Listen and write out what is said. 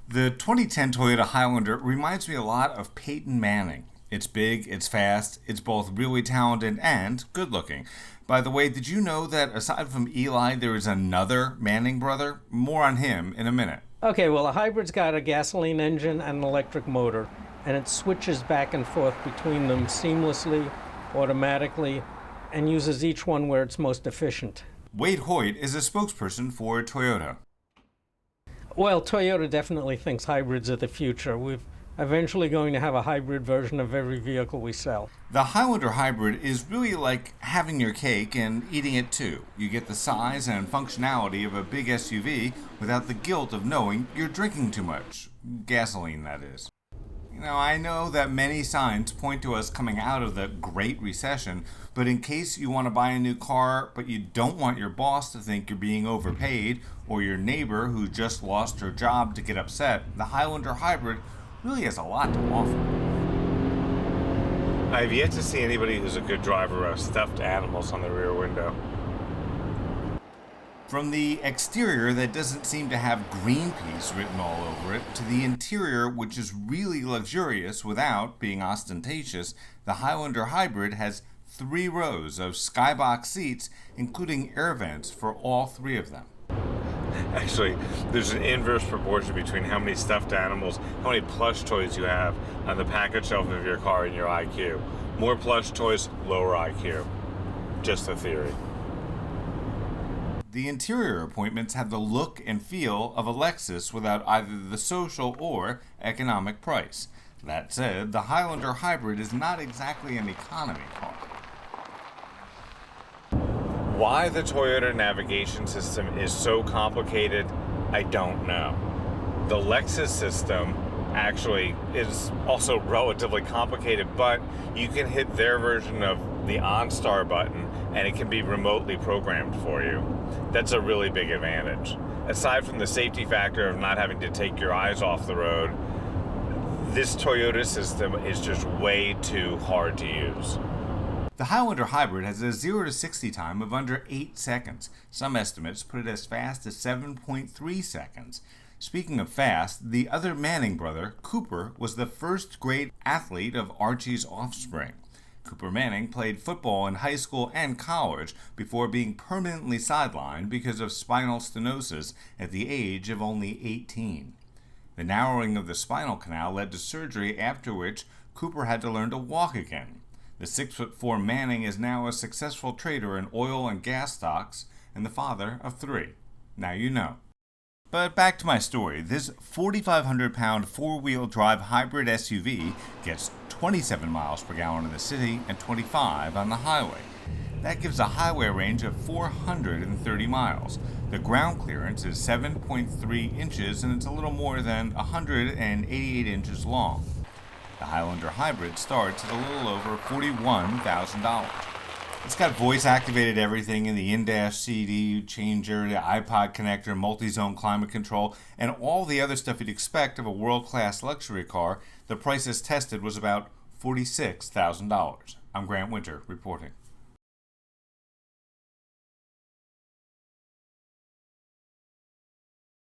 The 2010 Toyota Highlander reminds me a lot of Peyton Manning. It's big, it's fast, it's both really talented and good looking. By the way, did you know that aside from Eli, there is another Manning brother? More on him in a minute. Okay, well, a hybrid's got a gasoline engine and an electric motor, and it switches back and forth between them seamlessly, automatically, and uses each one where it's most efficient. Wade Hoyt is a spokesperson for Toyota. Well, Toyota definitely thinks hybrids are the future. We're eventually going to have a hybrid version of every vehicle we sell. The Highlander Hybrid is really like having your cake and eating it too. You get the size and functionality of a big SUV without the guilt of knowing you're drinking too much. Gasoline, that is. I know that many signs point to us coming out of the Great Recession, but in case you want to buy a new car, but you don't want your boss to think you're being overpaid, or your neighbor who just lost her job to get upset, the Highlander Hybrid really has a lot to offer. I have yet to see anybody who's a good driver of stuffed animals on the rear window. From the exterior that doesn't seem to have Greenpeace written all over it, to the interior which is really luxurious without being ostentatious, the Highlander Hybrid has 3 rows of skybox seats, including air vents for all 3 of them. Actually, there's an inverse proportion between how many stuffed animals, how many plush toys you have on the package shelf of your car and your IQ. More plush toys, lower IQ. Just a theory. The interior appointments have the look and feel of a Lexus without either the social or economic price. That said, the Highlander Hybrid is not exactly an economy car. Why the Toyota navigation system is so complicated, I don't know. The Lexus system actually is also relatively complicated, but you can hit their version of the OnStar button and it can be remotely programmed for you. That's a really big advantage. Aside from the safety factor of not having to take your eyes off the road, this Toyota system is just way too hard to use. The Highlander Hybrid has a 0 to 60 time of under 8 seconds. Some estimates put it as fast as 7.3 seconds. Speaking of fast, the other Manning brother, Cooper, was the first great athlete of Archie's offspring. Cooper Manning played football in high school and college before being permanently sidelined because of spinal stenosis at the age of only 18. The narrowing of the spinal canal led to surgery, after which Cooper had to learn to walk again. The 6'4" Manning is now a successful trader in oil and gas stocks and the father of 3. Now you know. But back to my story. This 4,500-pound four-wheel drive hybrid SUV gets 27 miles per gallon in the city and 25 on the highway. That gives a highway range of 430 miles. The ground clearance is 7.3 inches and it's a little more than 188 inches long. The Highlander Hybrid starts at a little over $41,000. It's got voice-activated everything in the in-dash CD changer, the iPod connector, multi-zone climate control, and all the other stuff you'd expect of a world-class luxury car. The price as tested was about $46,000. I'm Grant Winter reporting.